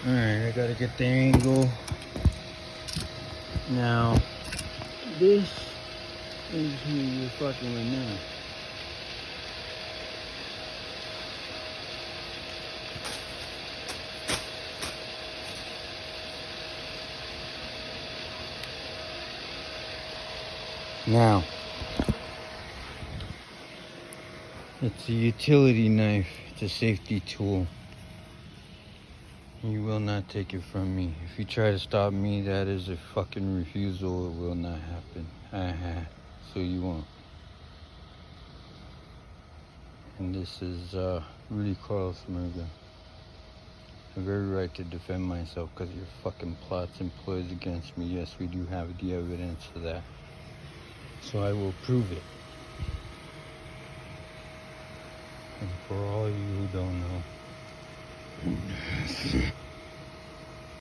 Alright, I gotta get the angle. Now, this is who you're fucking with now. Now, it's a utility knife. It's a safety tool. You will not take it from me. If you try to stop me, that is a fucking refusal. It will not happen. So you won't. And this is Rudy Carlos Murga. I have every right to defend myself because your fucking plots and ploys against me. Yes, we do have the evidence for that. So I will prove it. And for all you who don't know,